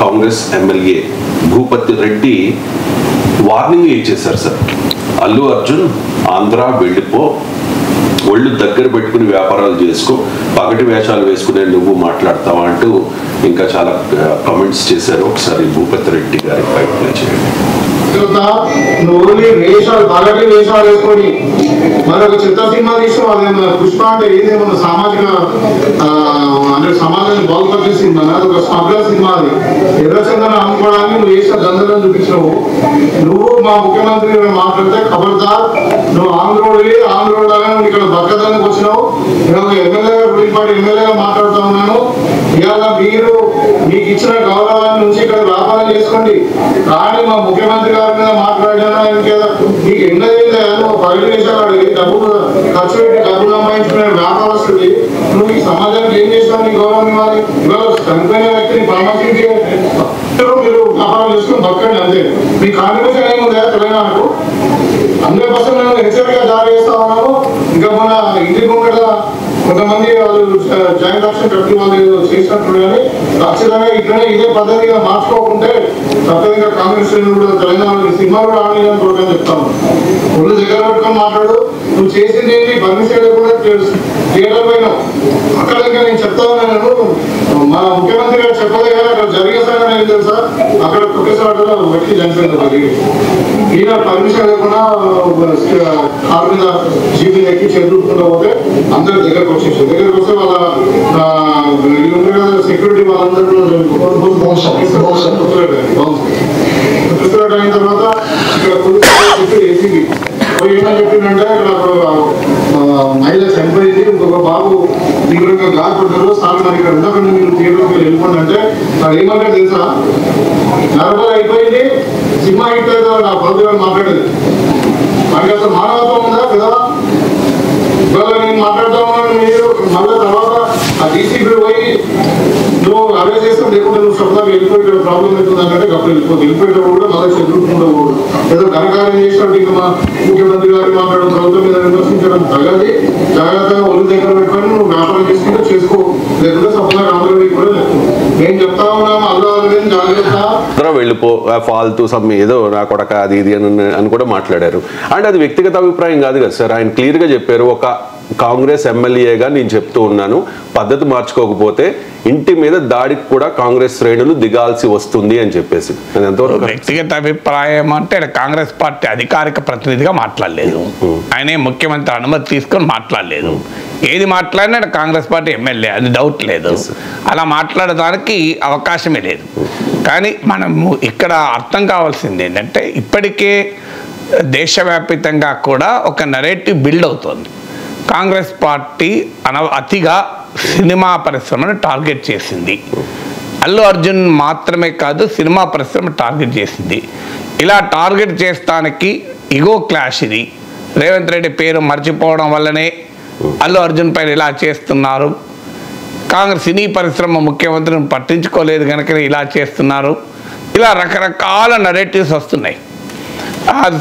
Congress MLA Bhupathi Reddy warning ఇచ్చేశారు sir. Allu Arjun Andhra వెళ్ళిపో, ఒళ్ళు దగ్గర పెట్టుకుని వ్యాపారాలు చేసుకో, పగటి వేషాలు వేసుకునే నువ్వు మాట్లాడతావా అంటూ ఇంకా చాలా కామెంట్స్ చేశారు. ఒకసారి భూపతి రెడ్డి గారి బయట చేయండి. నువ్వు వేషాలు పగటి వేషాలు వేసుకొని మరొక చిత్త సినిమా తీసాం. అదే పుష్ప అంటే ఏదేమన్నా సామాజిక అంటే సమాజాన్ని బాగుపరిచే సినిమా, ఒక స్మగ్లర్ సినిమా. అది ఎర్రచందనం అమ్ముకోవడానికి నువ్వు వేసిన గందరం చూపించినావు. నువ్వు మా ముఖ్యమంత్రి మాట్లాడితే ఖబర్దార్, నువ్వు ఆంధ్రోడ్లాగా నువ్వు ఇక్కడ బక్కదానికి వచ్చినావు. నేను ఎమ్మెల్యేగా గుడిపాటి ఎమ్మెల్యేగా మాట్లాడుతూ ఉన్నాను. ఇవాళ మీరు మీకు ఇచ్చిన గౌరవాన్ని నుంచి ఇక్కడ వ్యాపారం చేసుకోండి. కానీ మా ముఖ్యమంత్రి గారి మీద మాట్లాడినా ఇంకేదా నీకు ఎన్నదైందా? నువ్వు పగటి వేసాడు డబ్బులు ఖర్చు పెట్టి డబ్బులు సంపాదించుకునే వ్యాపారస్తుడి. నువ్వు ఈ సమాజానికి ఏం చేస్తావు? నీ గౌరవం ఇవ్వాలి. ఇవాళ చనిపోయిన వ్యక్తిని పరామర్శించే మీరు వ్యాపారం చేసుకుని బతకండి అంతే. మీ కాంట్రిబ్యూషన్ ఏముందా తెలంగాణకు? 100% నేను హెచ్చరికగా జారీ చేస్తా ఉన్నాను. ఇంకా మన ఇంటి ముంగట కొంతమంది వాళ్ళు జాయింట్ యాక్షన్ కమిటీ వాళ్ళు చేసినట్టు కానీ ఖచ్చితంగా ఇట్లనే ఇదే పద్ధతిగా మార్చుకోకుంటే తప్పనిగా కాంగ్రెస్ కూడా తెలంగాణ సినిమా కూడా ఆడలేదని కూడా చెప్తాను. ఒళ్ళు దగ్గర పెట్టుకొని మాట్లాడు. నువ్వు చేసింది ఏంటి? పర్మిషన్ కూడా థియేటర్ పైన అక్కడ ఇంకా నేను చెప్తా ఉన్నాను. మన ముఖ్యమంత్రి గారు చెప్పలే కానీ అక్కడ జరిగే సంఘటన ఏం తెలుసా? అక్కడ ప్రొఫెసర్ వ్యక్తి చనిపోయింది. ఈయన పర్మిషన్ లేకుండా కారు మీద జీపీ ఎక్కి చదువుకుంటూ పోతే అందరి దగ్గరకు వచ్చేసి దగ్గరకు వస్తే వాళ్ళ సెక్యూరిటీ వాళ్ళందరూ అయిన తర్వాత ఇక్కడ పోలీసు ఏసీబీ ఏమని చెప్పిందంటే ఇక్కడ మహిళ చనిపోయింది, ఇంకొక బాబు తీవ్రంగా గాయపడ్డారు, సార్ ఇక్కడ ఉండకుండా మీరు థియేటర్కి వెళ్ళిపోండి అంటే వాడు ఏమంటే తెలుసా? నరబల్ అయిపోయింది, సినిమా హిట్ అయితే నా ప్రభుత్వం మాట్లాడేది. మనకి అసలు మానవత్వం ఉందా కదా? ఇవాళ నేను మాట్లాడుతూ ఉన్నాను. మీరు మళ్ళీ తర్వాత ఆ డీసీపీ పోయి నువ్వు అరెస్ట్ చేస్తావు, లేకుంటే నువ్వు శబ్దాలు వెళ్ళిపోయి ఇక్కడ ప్రాబ్లం అవుతుంది అంటే అప్పుడు వెళ్ళిపోయేటప్పుడు కూడా మళ్ళీ చదువుకుండకూడదు. ఏదో ఘనకార్యం చేసినట్టు ఇంకా మా ముఖ్యమంత్రి గారు మాట్లాడడం, ప్రభుత్వం మీద విమర్శించడం తగది. జాగ్రత్తగా ఒళ్ళు దగ్గర పెట్టుకొని నువ్వు వ్యాపారం చేసుకుంటే చేసుకో, లేకుంటే సభలో ఆంధ్రప్రదేశ్ కూడా లేదు. మేము చెప్తా ఉన్నాము అల్లు అరవింద్ జాగ్రత్త వెళ్ళిపో ఫాల్తూ సమ్ ఏదో నా కొడక అది ఇది అని కూడా మాట్లాడారు. అంటే అది వ్యక్తిగత అభిప్రాయం కాదు కదా సార్. ఆయన క్లియర్గా చెప్పారు, ఒక కాంగ్రెస్ ఎమ్మెల్యేగా నేను చెప్తూ ఉన్నాను, పద్ధతి మార్చుకోకపోతే ఇంటి మీద దాడికి కూడా కాంగ్రెస్ శ్రేణులు దిగాల్సి వస్తుంది అని చెప్పేసి. అది ఎంతవరకు వ్యక్తిగత అభిప్రాయం అంటే కాంగ్రెస్ పార్టీ అధికారిక ప్రతినిధిగా మాట్లాడలేదు. ఆయనే ముఖ్యమంత్రి అనుమతి తీసుకొని మాట్లాడలేదు. ఏది మాట్లాడినా కాంగ్రెస్ పార్టీ ఎమ్మెల్యే, అది డౌట్ లేదు. అలా మాట్లాడడానికి అవకాశమే లేదు. కానీ మనము ఇక్కడ అర్థం కావాల్సింది ఏంటంటే ఇప్పటికే దేశవ్యాప్తంగా కూడా ఒక నెరేటివ్ బిల్డ్ అవుతుంది. కాంగ్రెస్ పార్టీ అతిగా సినిమా పరిశ్రమను టార్గెట్ చేసింది. అల్లు అర్జున్ మాత్రమే కాదు, సినిమా పరిశ్రమ టార్గెట్ చేసింది. ఇలా టార్గెట్ చేస్తానికి ఇగో క్లాష్ ఇది. రేవంత్ రెడ్డి పేరు మర్చిపోవడం వల్లనే అల్లు అర్జున్ పైన ఇలా చేస్తున్నారు. కాంగ్రెస్ సినీ పరిశ్రమ ముఖ్యమంత్రిని పట్టించుకోలేదు కనుక ఇలా చేస్తున్నారు. ఇలా రకరకాల నెరేటివ్స్ వస్తున్నాయి.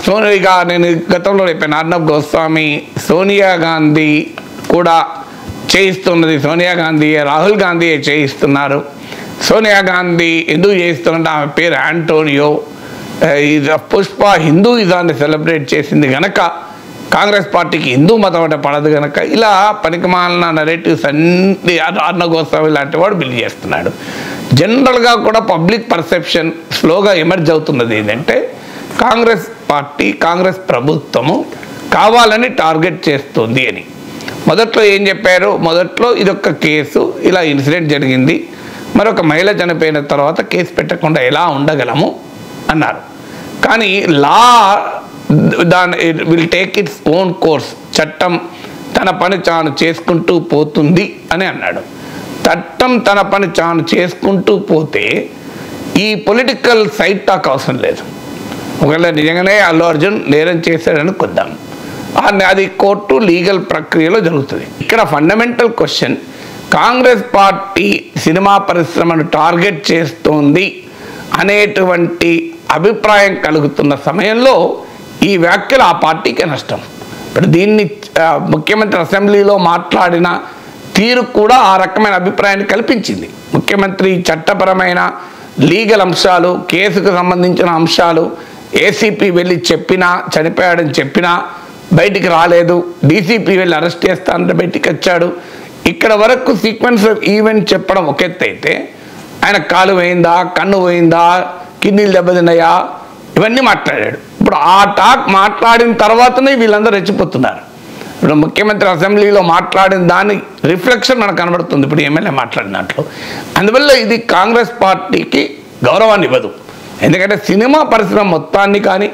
సోనియా, నేను గతంలో చెప్పాను, అర్నబ్ గోస్వామి సోనియా గాంధీ కూడా చేయిస్తున్నది, సోనియా గాంధీ రాహుల్ గాంధీ చేయిస్తున్నారు. సోనియా గాంధీ ఎందుకు చేయిస్తున్నట్టు ఆమె పేరు ఆంటోనియో. పుష్ప హిందూయిజాన్ని సెలబ్రేట్ చేసింది కనుక కాంగ్రెస్ పార్టీకి హిందూ మతం అంటే పడదు కనుక ఇలా పనికిమాలిన నెరేటివ్స్ అన్ని అర్నబ్ గోస్వామి లాంటి వాడు బిల్డ్ చేస్తున్నాడు. జనరల్గా కూడా పబ్లిక్ పర్సెప్షన్ స్లోగా ఎమర్జ్ అవుతున్నది ఏంటంటే కాంగ్రెస్ పార్టీ, కాంగ్రెస్ ప్రభుత్వము కావాలని టార్గెట్ చేస్తుంది అని. మొదట్లో ఏం చెప్పారు? మొదట్లో ఇదొక కేసు, ఇలా ఇన్సిడెంట్ జరిగింది, మరొక మహిళ చనిపోయిన తర్వాత కేసు పెట్టకుండా ఎలా ఉండగలము అన్నారు. కానీ law will take its own course, చట్టం తన పని తాను చేసుకుంటూ పోతుంది అని అన్నాడు. చట్టం తన పని తాను చేసుకుంటూ పోతే ఈ పొలిటికల్ సైడ్ టాక్ అవసరం లేదు. ఒకవేళ నిజంగానే అల్లు అర్జున్ నేరం చేశాడని కొద్దాం, అది కోర్టు లీగల్ ప్రక్రియలో జరుగుతుంది. ఇక్కడ fundamental question, Congress party cinema పరిశ్రమను టార్గెట్ చేస్తోంది అనేటువంటి అభిప్రాయం కలుగుతున్న సమయంలో ఈ వ్యాఖ్యలు ఆ పార్టీకే నష్టం. ఇప్పుడు దీన్ని ముఖ్యమంత్రి అసెంబ్లీలో మాట్లాడిన తీరు కూడా ఆ రకమైన అభిప్రాయాన్ని కల్పించింది. ముఖ్యమంత్రి చట్టపరమైన లీగల్ అంశాలు, కేసుకు సంబంధించిన అంశాలు, ఏసీపీ వెళ్ళి చెప్పినా, చనిపోయాడని చెప్పినా బయటికి రాలేదు, డీసీపీ వెళ్ళి అరెస్ట్ చేస్తానంటే బయటికి వచ్చాడు. ఇక్కడ వరకు సీక్వెన్స్ ఈవెంట్ చెప్పడం ఒక ఎత్తు అయితే, ఆయన కాలు పోయిందా, కన్ను పోయిందా, కిడ్నీలు దెబ్బతిన్నాయా, ఇవన్నీ మాట్లాడాడు. ఇప్పుడు ఆ టాక్ మాట్లాడిన తర్వాతనే వీళ్ళందరూ రెచ్చిపోతున్నారు. ఇప్పుడు ముఖ్యమంత్రి అసెంబ్లీలో మాట్లాడిన దాని రిఫ్లెక్షన్ మనకు కనబడుతుంది ఇప్పుడు ఎమ్మెల్యే మాట్లాడినట్లు. అందువల్ల ఇది కాంగ్రెస్ పార్టీకి గౌరవాన్ని ఇవ్వదు. ఎందుకంటే సినిమా పరిశ్రమ మొత్తాన్ని కానీ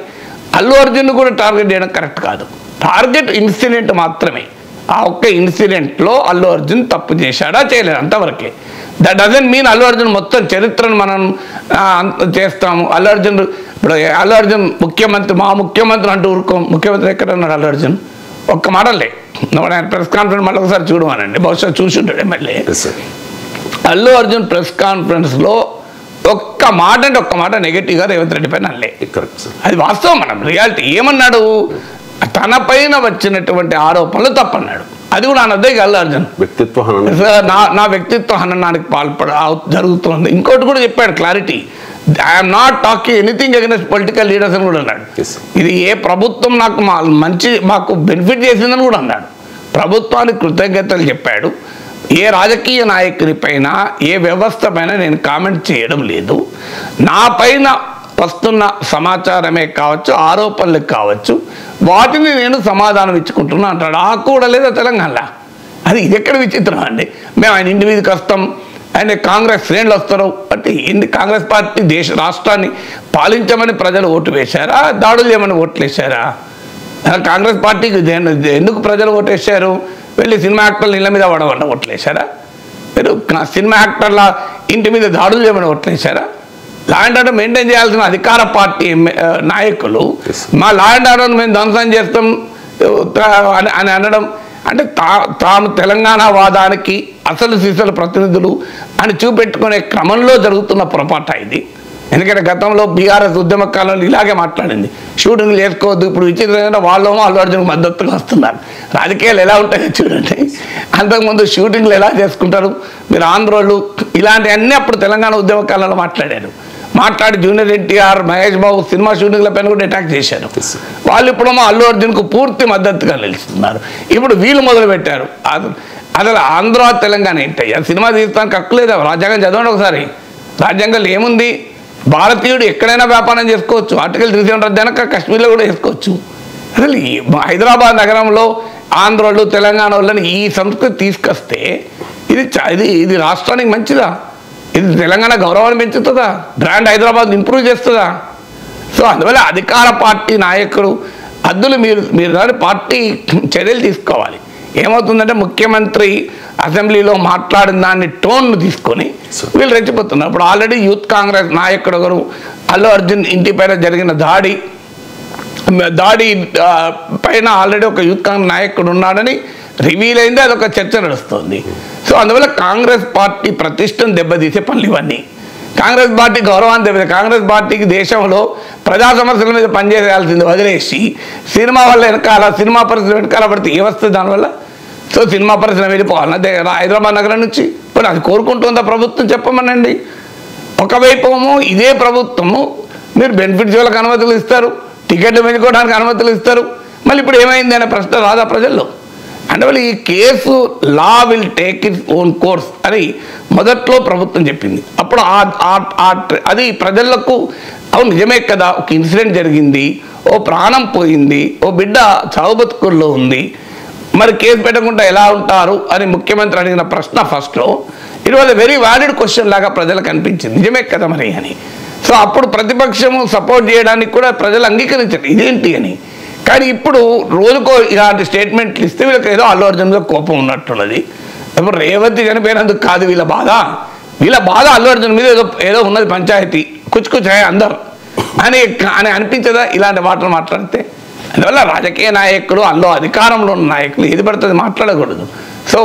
అల్లు అర్జున్ కూడా టార్గెట్ చేయడం కరెక్ట్ కాదు. టార్గెట్ ఇన్సిడెంట్ మాత్రమే. ఆ ఒక్క ఇన్సిడెంట్లో అల్లు అర్జున్ తప్పు చేశాడా చేయలేదు అంతవరకే. That doesn't mean Allu Arjun మొత్తం చరిత్రను మనం చేస్తాము. అల్లు అర్జున్ ఇప్పుడు అల్లు అర్జున్ ముఖ్యమంత్రి, మా ముఖ్యమంత్రి అంటూ ఊరుకోం. ముఖ్యమంత్రి ఎక్కడ ఉన్నాడు అల్లు అర్జున్? ఒక్క మాటలే. ఆయన ప్రెస్ కాన్ఫరెన్స్ మళ్ళీ ఒకసారి చూడమనండి, బహుశా చూసుంటాడు ఎమ్మెల్యే. అల్లు అర్జున్ ప్రెస్ కాన్ఫరెన్స్లో ఒక్క మాట అంటే ఒక్క మాట నెగిటివ్గా రేవంత్ రెడ్డి పైన అనలే. అది వాస్తవం. మనం రియాలిటీ ఏమన్నాడు, తనపైన వచ్చినటువంటి ఆరోపణలు తప్పన్నాడు. అది కూడా అనొద్దే అల్లు అర్జున్ నా వ్యక్తిత్వ హననానికి జరుగుతుంది. ఇంకోటి కూడా చెప్పాడు clarity, I'm not talking anything against political leaders అని కూడా అన్నాడు. ఇది ఏ ప్రభుత్వం నాకు మాకు బెనిఫిట్ చేసిందని కూడా అన్నాడు. ప్రభుత్వానికి కృతజ్ఞతలు చెప్పాడు. ఏ రాజకీయ నాయకుని పైన, ఏ వ్యవస్థ పైన నేను కామెంట్ చేయడం లేదు. నా పైన వస్తున్న సమాచారమే కావచ్చు, ఆరోపణలు కావచ్చు, వాటిని నేను సమాధానం ఇచ్చుకుంటున్నా అంటాడు. ఆ కూడా లేదా తెలంగాణలో? అది ఇది ఎక్కడ విచిత్రం అండి. మేము ఆయన ఇంటి మీదకి వస్తాం, ఆయన కాంగ్రెస్ శ్రేణులు వస్తారు అంటే కాంగ్రెస్ పార్టీ రాష్ట్రాన్ని పాలించమని ప్రజలు ఓటు వేశారా, దాడులు చేయమని ఓట్లు వేశారా? కాంగ్రెస్ పార్టీకి ఎందుకు ప్రజలు ఓటు వేశారు? వెళ్ళి సినిమా యాక్టర్లు ఇళ్ళ మీద పడవన్న ఓట్లు వేశారా? మీరు సినిమా యాక్టర్ల ఇంటి మీద దాడులు చేయమని ఓట్లు వేశారా? లా అండ్ ఆర్డర్ మెయింటైన్ చేయాల్సిన అధికార పార్టీ నాయకులు మా లా అండ్ ఆర్డర్ మేము ధ్వంసం చేస్తాం అని అనడం అంటే తాము తెలంగాణ వాదానికి అసలు సిసలు ప్రతినిధులు అని చూపెట్టుకునే క్రమంలో జరుగుతున్న పొరపాటు ఇది. ఎందుకంటే గతంలో బీఆర్ఎస్ ఉద్యమ కాలంలో ఇలాగే మాట్లాడింది, షూటింగ్లు చేసుకోవద్దు. ఇప్పుడు విచిత్రంగా వాళ్ళేమో అల్లు అర్జున్కి మద్దతుగా వస్తున్నారు. రాజకీయాలు ఎలా ఉంటాయో చూడండి. అంతకుముందు షూటింగ్లు ఎలా చేసుకుంటారు మీరు ఆంధ్రోళ్ళు, ఇలాంటివన్నీ అప్పుడు తెలంగాణ ఉద్యమ కాలంలో మాట్లాడి జూనియర్ ఎన్టీఆర్, మహేష్ బాబు సినిమా షూటింగ్ల పైన కూడా అటాక్ చేశారు. వాళ్ళు ఇప్పుడేమో అల్లు అర్జున్కు పూర్తి మద్దతుగా నిలుస్తున్నారు. ఇప్పుడు వీళ్ళు మొదలుపెట్టారు. అసలు ఆంధ్ర తెలంగాణ ఏంటయ్యా, సినిమా తీస్తానికి హక్కు లేదా? రాజ్యాంగం చదవండి ఒకసారి. రాజ్యాంగంలో ఏముంది? భారతీయుడు ఎక్కడైనా వ్యాపారం చేసుకోవచ్చు. ఆర్టికల్ 370 రద్దు వెనక కాశ్మీర్లో కూడా చేసుకోవచ్చు. అసలు హైదరాబాద్ నగరంలో ఆంధ్రోళ్ళు, తెలంగాణ వాళ్ళని ఈ సంస్కృతి తీసుకొస్తే ఇది రాష్ట్రానికి మంచిదా? ఇది తెలంగాణ గౌరవాన్ని పెంచుతుందా? బ్రాండ్ హైదరాబాద్ ఇంప్రూవ్ చేస్తుందా? సో అందువల్ల అధికార పార్టీ నాయకులు మీరు దాని పార్టీ చర్యలు తీసుకోవాలి. ఏమవుతుందంటే ముఖ్యమంత్రి అసెంబ్లీలో మాట్లాడిన దాన్ని టోన్ను తీసుకొని వీళ్ళు రెచ్చిపోతున్నారు. ఇప్పుడు ఆల్రెడీ యూత్ కాంగ్రెస్ నాయకుడు ఒకరు అల్లు అర్జున్ ఇంటి పైన జరిగిన దాడి పైన ఆల్రెడీ ఒక యూత్ కాంగ్రెస్ నాయకుడు ఉన్నాడని రివీల్ అయింది. అదొక చర్చ నడుస్తుంది. సో అందువల్ల కాంగ్రెస్ పార్టీ ప్రతిష్టను దెబ్బతీసే పనులు ఇవన్నీ. కాంగ్రెస్ పార్టీ గౌరవాన్ని దెబ్బతీసే, కాంగ్రెస్ పార్టీకి దేశంలో ప్రజా సమస్యల మీద పనిచేయాల్సింది వదిలేసి సినిమా వల్ల వెనకాల, సినిమా పరిశ్రమ వెనకాల పడితే ఏమొస్తుంది దానివల్ల? సో సినిమా పరిశ్రమ వెళ్ళిపోవాలి హైదరాబాద్ నగరం నుంచి. ఇప్పుడు అది కోరుకుంటుందా ప్రభుత్వం? చెప్పమనండి. ఒకవైపు ఇదే ప్రభుత్వము మీరు బెనిఫిట్స్ వాళ్ళకి అనుమతులు ఇస్తారు, టికెట్లు పెంచుకోవడానికి అనుమతులు ఇస్తారు. మళ్ళీ ఇప్పుడు ఏమైంది అనే ప్రశ్న రాదా ప్రజల్లో? అందువల్ల ఈ case law will take its own course అని మొదట్లో ప్రభుత్వం చెప్పింది. అప్పుడు అది ప్రజలకు అవును నిజమే కదా, ఒక ఇన్సిడెంట్ జరిగింది, ఓ ప్రాణం పోయింది, ఓ బిడ్డ చావు బతుకుల్లో ఉంది, మరి కేసు పెట్టకుండా ఎలా ఉంటారు అని ముఖ్యమంత్రి అడిగిన ప్రశ్న ఫస్ట్లో it was a very valid question లాగా ప్రజలకు అనిపించింది. నిజమే కదా మరి అని. సో అప్పుడు ప్రతిపక్షము సపోర్ట్ చేయడానికి కూడా ప్రజలు అంగీకరించారు ఇదేంటి అని. కానీ ఇప్పుడు రోజుకో ఇలాంటి స్టేట్మెంట్లు ఇస్తే వీళ్ళకి ఏదో అల్లు అర్జున్ మీద కోపం ఉన్నట్టున్నది. ఇప్పుడు రేవంత్ చనిపోయినందుకు కాదు వీళ్ళ బాధ అల్లు అర్జున్ మీద ఏదో ఉన్నది, పంచాయతీ కుచ్చుకుచ్చాయి అందరు అని అనిపించదా ఇలాంటి మాటలు మాట్లాడితే? అందువల్ల రాజకీయ నాయకులు, అందులో అధికారంలో ఉన్న నాయకులు ఏది పడుతుంది మాట్లాడకూడదు. సో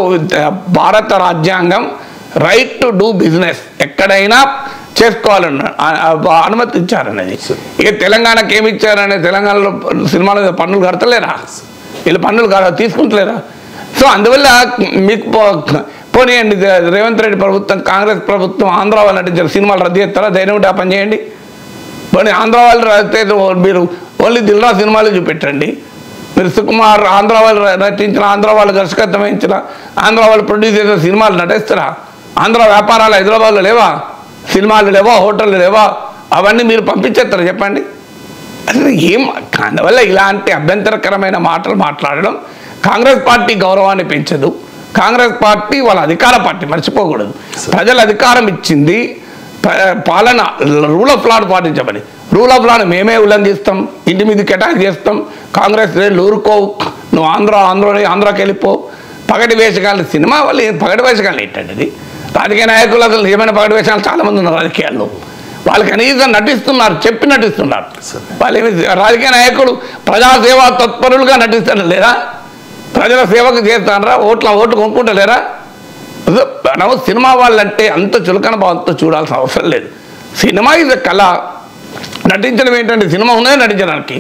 భారత రాజ్యాంగం రైట్ టు డూ బిజినెస్ ఎక్కడైనా చేసుకోవాలన్న అనుమతి ఇచ్చారనేది. ఇక తెలంగాణకి ఏమి ఇచ్చారనే, తెలంగాణలో సినిమాల మీద పన్నులు కడతలేరా? వీళ్ళు పన్నులు తీసుకుంటలేరా? సో అందువల్ల మీకు పోనీయండి, రేవంత్ రెడ్డి ప్రభుత్వం, కాంగ్రెస్ ప్రభుత్వం ఆంధ్ర వాళ్ళు నటించారు సినిమాలు రద్దు చేస్తారా? ధైర్యం ఉంటే ఆ పని చేయండి. పోనీ ఆంధ్ర వాళ్ళు రద్దు మీరు ఓన్లీ దిల్రా సినిమాలు చూపెట్టండి. మీరు సుకుమార్ ఆంధ్ర వాళ్ళు నటించిన, ఆంధ్ర వాళ్ళు దర్శకత్వం వహించిన, ఆంధ్ర వాళ్ళు ప్రొడ్యూస్ చేసిన సినిమాలు నటిస్తారా? ఆంధ్ర వ్యాపారాలు హైదరాబాద్లో లేవా? సినిమాలు లేవా? హోటళ్ళు లేవా? అవన్నీ మీరు పంపించేస్తారా చెప్పండి? అసలు అందువల్ల ఇలాంటి అభ్యంతరకరమైన మాటలు మాట్లాడడం కాంగ్రెస్ పార్టీ గౌరవాన్ని పెంచదు. కాంగ్రెస్ పార్టీ వాళ్ళ అధికార పార్టీ, మర్చిపోకూడదు. ప్రజల అధికారం ఇచ్చింది పాలన, రూల్ ఆఫ్ లాను పాటించమని. రూల్ ఆఫ్ లాను మేమే ఉల్లంఘిస్తాం, ఇంటి మీదకి అటాక్ చేస్తాం. కాంగ్రెస్ ఊరుకోవు, నువ్వు ఆంధ్రాకి వెళ్ళిపో. పగటి వేషకాలు సినిమా వాళ్ళు పగటి వేషకాలు ఏంటండి? అది రాజకీయ నాయకులు అసలు ఏమైనా పగటి వేషకాలు చాలామంది ఉన్నారు రాజకీయాల్లో. వాళ్ళు కనీసం నటిస్తున్నారు, చెప్పి నటిస్తున్నారు. వాళ్ళు ఏమి రాజకీయ నాయకులు ప్రజాసేవా తత్పరులుగా నటిస్తారు లేదా? ప్రజల సేవకు చేస్తారా? ఓట్లు కొనుక్కుంటలేరా? సినిమా వాళ్ళంటే అంత చులకన భావంతో చూడాల్సిన అవసరం లేదు. సినిమా ఇది కళ. నటించడం ఏంటంటే సినిమా ఉన్నదే నటించడానికి,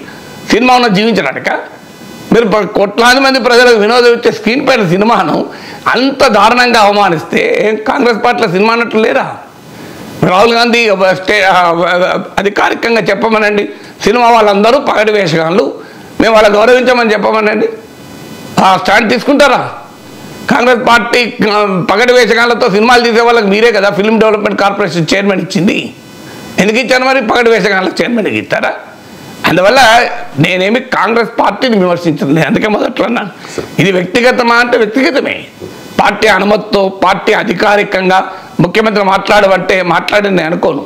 సినిమా ఉన్నది జీవించడానిక? మీరు కోట్లాది మంది ప్రజలకు వినోదం ఇచ్చే స్క్రీన్ పైన సినిమాను అంత దారుణంగా అవమానిస్తే కాంగ్రెస్ పార్టీలో సినిమా అన్నట్లు లేరా? రాహుల్ గాంధీ అధికారికంగా చెప్పమనండి, సినిమా వాళ్ళందరూ పగటి వేషగాళ్ళు, మేము వాళ్ళ గౌరవించమని చెప్పమనండి. ఆ స్టాండ్ తీసుకుంటారా? కాంగ్రెస్ పార్టీ పగటి వేషగాళ్ళతో సినిమాలు తీసే వాళ్ళకి మీరే కదా ఫిల్మ్ డెవలప్మెంట్ కార్పొరేషన్ చైర్మన్ ఇచ్చింది. ఎందుకు ఇచ్చాను మరి? పగటి వేషగాళ్ళకి చైర్మన్కి ఇస్తారా? అందువల్ల నేనేమి కాంగ్రెస్ పార్టీని విమర్శించను. నేను అందుకే మొదట్లో అన్నాను, ఇది వ్యక్తిగతమా అంటే వ్యక్తిగతమే. పార్టీ అనుమతితో, పార్టీ అధికారికంగా ముఖ్యమంత్రి మాట్లాడమంటే మాట్లాడింది అనుకోను.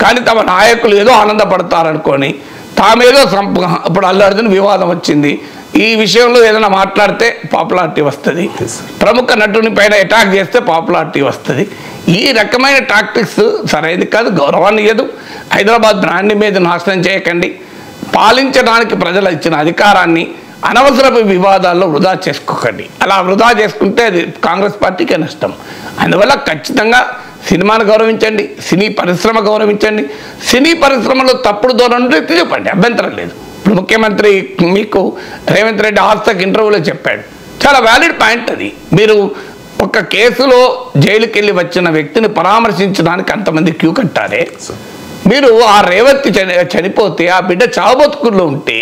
కానీ తమ నాయకులు ఏదో ఆనందపడతారనుకొని తామేదో ఇప్పుడు అల్లు అర్జున్ వివాదం వచ్చింది, ఈ విషయంలో ఏదైనా మాట్లాడితే పాపులారిటీ వస్తుంది, ప్రముఖ నటుని పైన అటాక్ చేస్తే పాపులారిటీ వస్తుంది. ఈ రకమైన టాక్టిక్స్ సరైనది కాదు, గౌరవాన్ని ఇవ్వదు. హైదరాబాద్ బ్రాండ్ మీద నాశనం చేయకండి. పాలించడానికి ప్రజలు ఇచ్చిన అధికారాన్ని అనవసరపు వివాదాల్లో వృధా చేసుకోకండి. అలా వృధా చేసుకుంటే అది కాంగ్రెస్ పార్టీకే నష్టం. అందువల్ల ఖచ్చితంగా సినిమాను గౌరవించండి, సినీ పరిశ్రమ గౌరవించండి. సినీ పరిశ్రమలో తప్పుడు ధోరణి చెప్పండి, అభ్యంతరం లేదు. ఇప్పుడు ముఖ్యమంత్రి మీకు రేవంత్ రెడ్డి ఆస్తక్ ఇంటర్వ్యూలో చెప్పాడు, చాలా వ్యాలిడ్ పాయింట్ అది. మీరు ఒక కేసులో జైలుకి వెళ్ళి వచ్చిన వ్యక్తిని పరామర్శించడానికి అంతమంది క్యూ కట్టారే, మీరు ఆ రేవతి చనిపోతే ఆ బిడ్డ చావబతుకుల్లో ఉంటే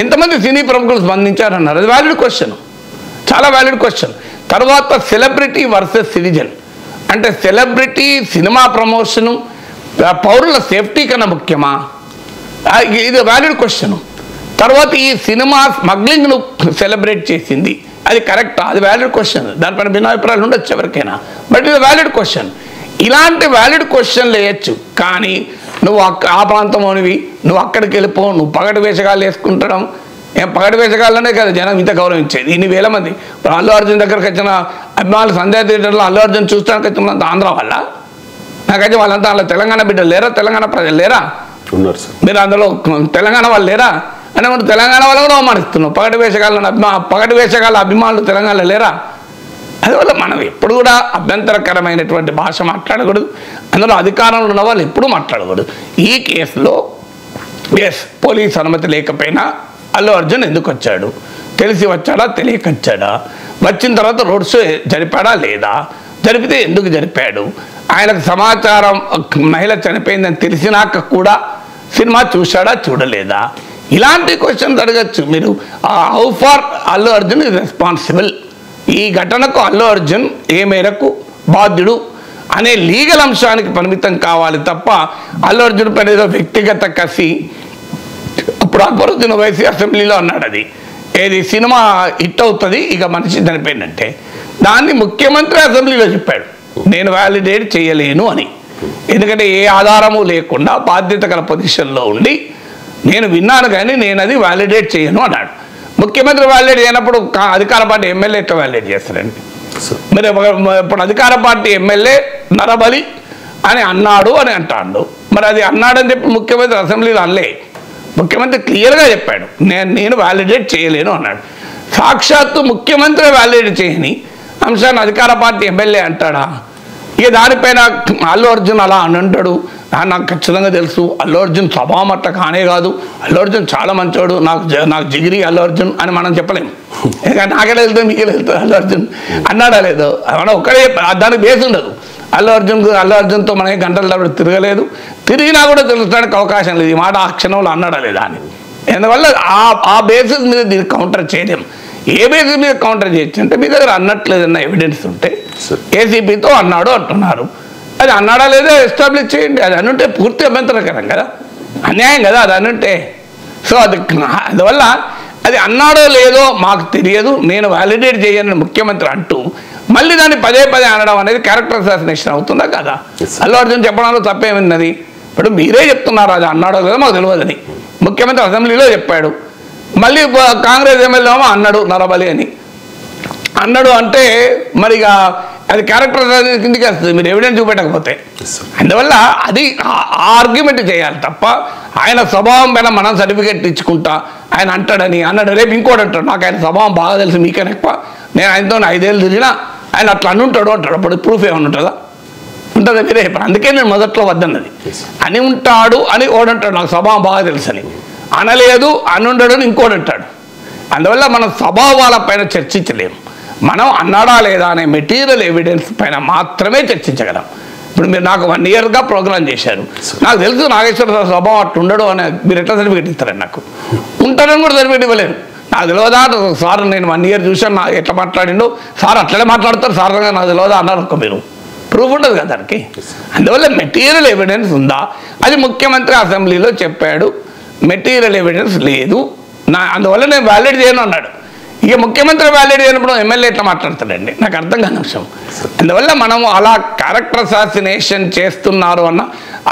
ఎంతమంది సినీ ప్రముఖులు స్పందించారన్నారు. అది వ్యాలిడ్ క్వశ్చన్, చాలా వ్యాలిడ్ క్వశ్చన్. తర్వాత సెలబ్రిటీ వర్సెస్ సిటిజన్ అంటే సెలబ్రిటీ సినిమా ప్రమోషను పౌరుల సేఫ్టీ కన్నా ముఖ్యమా? ఇది వ్యాలిడ్ క్వశ్చన్. తర్వాత ఈ సినిమా స్మగ్లింగ్ను సెలబ్రేట్ చేసింది, అది కరెక్టా? అది వ్యాలిడ్ క్వశ్చన్. దానిపైన భిన్నాభిప్రాయాలు ఉండొచ్చు ఎవరికైనా, బట్ ఇది వ్యాలిడ్ క్వశ్చన్. ఇలాంటి వ్యాలిడ్ క్వశ్చన్లు వేయచ్చు. కానీ నువ్వు ఆ ప్రాంతంలోనివి, నువ్వు అక్కడికి వెళ్ళిపో, నువ్వు పగటి వేషగాలు వేసుకుంటడం, పగటి వేషగాళ్ళనే కదా జనం ఇంత గౌరవించేది. ఇన్ని వేల మంది అల్లు అర్జున్ దగ్గరికి వచ్చిన అభిమానులు సంధ్యా థియేటర్లో అల్లు అర్జున్ చూస్తానికి వచ్చినంత ఆంధ్ర వల్ల, నాకైతే వాళ్ళంతా అలా తెలంగాణ బిడ్డలు లేరా? తెలంగాణ ప్రజలు లేరా? మీరు అందులో తెలంగాణ వాళ్ళు లేరా? అంటే మనం తెలంగాణ వాళ్ళు కూడా అవమానిస్తున్నాం. పగటి వేషగాళ్ళ అభిమానులు తెలంగాణలో లేరా? అందువల్ల మనం ఎప్పుడు కూడా అభ్యంతరకరమైనటువంటి భాష మాట్లాడకూడదు. అందులో అధికారంలో ఉన్న వాళ్ళు ఎప్పుడూ మాట్లాడకూడదు. ఈ కేసులో పోలీస్ అనుమతి లేకపోయినా అల్లు అర్జున్ ఎందుకు వచ్చాడు? తెలిసి వచ్చాడా, తెలియక వచ్చాడా? వచ్చిన తర్వాత రోడ్ షో జరిపాడా లేదా? జరిపితే ఎందుకు జరిపాడు? ఆయనకు సమాచారం మహిళ చనిపోయిందని తెలిసినాక కూడా సినిమా చూశాడా, చూడలేదా? ఇలాంటి క్వశ్చన్స్ అడగచ్చు మీరు. How far Allu Arjun is responsible, ఈ ఘటనకు అల్లు అర్జున్ ఏ మేరకు బాధ్యుడు అనే లీగల్ అంశానికి పరిమితం కావాలి తప్ప అల్లు అర్జున్ పైన ఏదో వ్యక్తిగత కసి. అప్పుడు అక్బరుద్దీన్ ఓవైసీ అసెంబ్లీలో అన్నాడు, అది ఏది సినిమా హిట్ అవుతుంది ఇక మనిషి చనిపోయిందంటే, దాన్ని ముఖ్యమంత్రి అసెంబ్లీలో చెప్పాడు, నేను వ్యాలిడేట్ చేయలేను అని. ఎందుకంటే ఏ ఆధారము లేకుండా బాధ్యత గల పొజిషన్లో ఉండి నేను విన్నాను కానీ నేను అది వ్యాలిడేట్ చేయను అన్నాడు. ముఖ్యమంత్రి వ్యాలిడేట్ చేయనప్పుడు అధికార పార్టీ ఎమ్మెల్యే ఎట్లా వ్యాలిడేట్ చేస్తారండి? మరి ఇప్పుడు అధికార పార్టీ ఎమ్మెల్యే నరబలి అని అన్నాడు అని అంటాడు. మరి అది అన్నాడని చెప్పి ముఖ్యమంత్రి అసెంబ్లీలో అనలే. ముఖ్యమంత్రి క్లియర్గా చెప్పాడు, నేను వ్యాలిడేట్ చేయలేను అన్నాడు. సాక్షాత్తు ముఖ్యమంత్రి వ్యాలిడేట్ చేయని అంశాన్ని అధికార పార్టీ ఎమ్మెల్యే అంటాడా? ఇక దానిపైన అల్లు అర్జున్ అలా అని అంటాడు, నాకు ఖచ్చితంగా తెలుసు అల్లు అర్జున్ స్వభావం అట్లా కానే కాదు, అల్లు అర్జున్ చాలా మంచోడు, నాకు జిగిరి అల్లు అర్జున్ అని మనం చెప్పలేము. ఎందుకంటే నాకెలా వెళ్తాం మీకెలా వెళ్తాం అల్లు అర్జున్ అన్నాడా లేదో మనం ఒక్కడే దానికి బేస్ ఉండదు. అల్లు అర్జున్తో మనకి గంటల తరబడి తిరగలేదు, తిరిగినా కూడా తెలుసుకోవడానికి అవకాశం లేదు ఈ మాట ఆ క్షణంలో అన్నాడా లేదా అని. అందువల్ల ఆ బేసిస్ మీద దీన్ని కౌంటర్ చేయలేం. ఏ బేసిస్ మీద కౌంటర్ చేయొచ్చు అంటే మీ దగ్గర అన్నట్లేదన్న ఎవిడెన్స్ ఉంటే ఏసీపీతో అన్నాడు అంటున్నారు, అది అన్నాడా లేదా ఎస్టాబ్లిష్ చేయండి. అది అనుంటే పూర్తి అభ్యంతరకరం కదా, అన్యాయం కదా అది అనుంటే. సో అందువల్ల అది అన్నాడో లేదో మాకు తెలియదు, నేను వ్యాలిడేట్ చేయని ముఖ్యమంత్రి అంటూ మళ్ళీ దాన్ని పదే అనడం అనేది క్యారెక్టర్ అసాసినేషన్ అవుతుందా కదా? అల్లు అర్జున్ చెప్పడంలో తప్పేమిన్నది? ఇప్పుడు మీరే చెప్తున్నారు అది అన్నాడో లేదో మాకు తెలియదని. ముఖ్యమంత్రి అసెంబ్లీలో చెప్పాడు, మళ్ళీ కాంగ్రెస్ ఎమ్మెల్యే అన్నాడు నరబలి అని అన్నాడు అంటే మరి అది క్యారెక్టర్ కిందికి వస్తుంది మీరు ఎవిడెన్స్ చూపెట్టకపోతే. అందువల్ల అది ఆర్గ్యుమెంట్ చేయాలి తప్ప ఆయన స్వభావం పైన మనం సర్టిఫికేట్ ఇచ్చుకుంటా ఆయన అన్నాడు రేపు ఇంకోటి అంటాడు నాకు ఆయన స్వభావం బాగా తెలుసు మీకైనా ఎక్కువ, నేను ఆయనతో 5 ఏళ్ళు తిరిగినా ఆయన అట్లా అంటాడు అప్పుడు ప్రూఫ్ ఏమైనా ఉంటుందా? ఉంటుందా మీరే? అందుకే నేను మొదట్లో వద్దన్నది. అని ఉంటాడు అని ఓడంటాడు నాకు స్వభావం బాగా తెలుసు అని, అనలేదు అనుండడు అని ఇంకోటి అంటాడు. అందువల్ల మనం స్వభావాల పైన చర్చించలేము, మనం అన్నాడా లేదా అనే మెటీరియల్ ఎవిడెన్స్ పైన మాత్రమే చర్చించగలం. ఇప్పుడు మీరు నాకు 1 ఇయర్గా ప్రోగ్రామ్ చేశారు, నాకు తెలుసు నాగేశ్వర స్వభావం అట్టు ఉండడు అని మీరు ఎట్లా సర్టిఫికేట్ ఇస్తారండి? నాకు ఉంటారని కూడా సర్టిఫికేట్ ఇవ్వలేరు. నాకు తెలియదా సార్ నేను 1 ఇయర్ చూశాను నాకు ఎట్లా మాట్లాడిండో, సార్ అట్లనే మాట్లాడతారు సార్ నాకు తెలియదా అన్నారు ఒక మీరు ప్రూఫ్ ఉండదు కదా దానికి. అందువల్ల మెటీరియల్ ఎవిడెన్స్ ఉందా? అది ముఖ్యమంత్రి అసెంబ్లీలో చెప్పాడు, మెటీరియల్ ఎవిడెన్స్ లేదు అందువల్ల నేను వ్యాలిడ్ చేయను అన్నాడు. ఇక ముఖ్యమంత్రి వ్యాలిడ్ చేయనప్పుడు ఎమ్మెల్యే ఎట్లా మాట్లాడతాడండి? నాకు అర్థం కాని అంశం. అందువల్ల మనము అలా క్యారెక్టర్ అసాసినేషన్ చేస్తున్నారు అన్న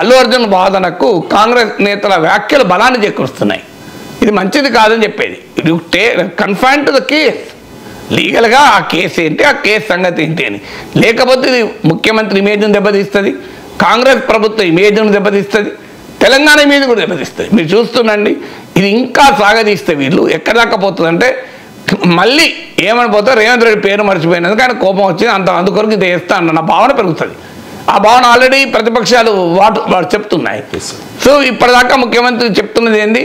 అల్లు అర్జున్ వాదనకు కాంగ్రెస్ నేతల వ్యాఖ్యలు బలాన్ని చేకూరుస్తున్నాయి. ఇది మంచిది కాదని చెప్పేది. You confine to the case, లీగల్గా ఆ కేసు ఏంటి, ఆ కేసు సంగతి ఏంటి అని. లేకపోతే ఇది ముఖ్యమంత్రి ఇమేజ్ను దెబ్బతీస్తుంది, కాంగ్రెస్ ప్రభుత్వ ఇమేజ్ను దెబ్బతీస్తుంది, తెలంగాణ ఇమేజ్ కూడా దెబ్బతీస్తుంది. మీరు చూస్తుండండి, ఇది ఇంకా సాగదీస్తే వీళ్ళు ఎక్కడ దాకా పోతుందంటే మళ్ళీ ఏమని పోతారు, రేవంత్ రెడ్డి పేరు మర్చిపోయినందుకు ఆయన కోపం వచ్చింది అందుకొరకు ఇది వేస్తా అన్న భావన పెరుగుతుంది. ఆ భావన ఆల్రెడీ ప్రతిపక్షాలు వాడు చెప్తున్నాయి. సో ఇప్పటిదాకా ముఖ్యమంత్రి చెప్తున్నది ఏంది,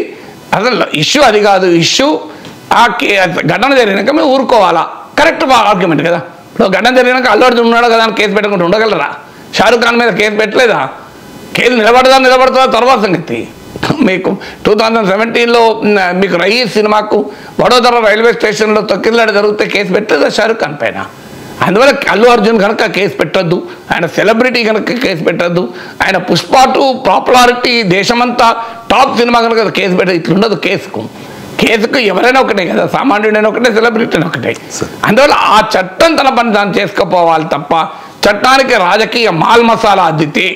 అసలు ఇష్యూ అది కాదు, ఇష్యూ ఆ ఘటన జరిగినాక మేము ఊరుకోవాలా, కరెక్ట్ ఆర్గ్యుమెంట్ కదా. ఇప్పుడు ఘటన జరిగినాక అల్లు అర్జున్ ఉన్నాడు కదా అని కేసు పెట్టకుండా ఉండగలరా? షారుఖ్ ఖాన్ మీద కేసు పెట్టలేదా? కేసు నిలబడుతుందా తర్వాత సంగతి. మీకు 2017లో మీకు రయీస్ సినిమాకు వడోదర రైల్వే స్టేషన్లో తొక్కిలాట జరిగితే కేసు పెట్టలేదా షారుఖ్ ఖాన్ పైన? అందువల్ల అల్లు అర్జున్ కనుక కేసు పెట్టద్దు, ఆయన సెలబ్రిటీ కనుక కేసు పెట్టద్దు, ఆయన పుష్ప 2 పాపులారిటీ దేశమంతా టాప్ సినిమా కనుక కేసు పెట్టదు. ఇట్లుండదు కేసుకు ఎవరైనా ఒకటే కదా, సామాన్యుడైనా ఒకటే, సెలబ్రిటీ అయినా ఒకటే. అందువల్ల ఆ చట్టం తన పని దాన్ని చేసుకోపోవాలి తప్ప చట్టానికి రాజకీయ మాల్ మసాలా అద్దితే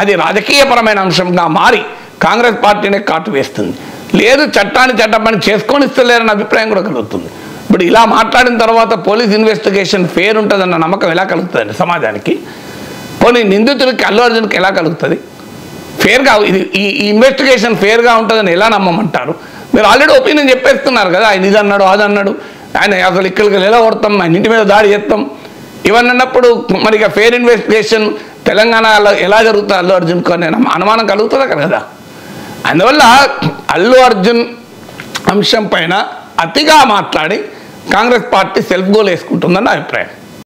అది రాజకీయపరమైన అంశంగా మారి కాంగ్రెస్ పార్టీనే కాటు వేస్తుంది. లేదు చట్టాన్ని చట్టం పని చేసుకొని ఇస్తలేరన్న అభిప్రాయం కూడా కలుగుతుంది. ఇప్పుడు ఇలా మాట్లాడిన తర్వాత పోలీస్ ఇన్వెస్టిగేషన్ ఫేర్ ఉంటుందన్న నమ్మకం ఎలా కలుగుతుందండి సమాజానికి? పోనీ నిందితుడికి అల్లు అర్జున్కి ఎలా కలుగుతుంది? ఫేర్గా ఈ ఇన్వెస్టిగేషన్ ఫేర్గా ఉంటుందని ఎలా నమ్మమంటారు? మీరు ఆల్రెడీ ఒపీనియన్ చెప్పేస్తున్నారు కదా, ఆయన ఇది అన్నాడు అది అన్నాడు, ఆయన అసలు ఇక్కడికి ఎలా కొడతాం, ఆయన ఇంటి మీద దాడి చేస్తాం ఇవన్నీ అన్నప్పుడు మరి ఇక ఫేర్ ఇన్వెస్టిగేషన్ తెలంగాణలో ఎలా జరుగుతుంది అల్లు అర్జున్కు అనే అనుమానం కలుగుతుంది కదా. అందువల్ల అల్లు అర్జున్ అంశం పైన అతిగా మాట్లాడి కాంగ్రెస్ పార్టీ సెల్ఫ్ గోల్ వేసుకుంటుందని నా అభిప్రాయం.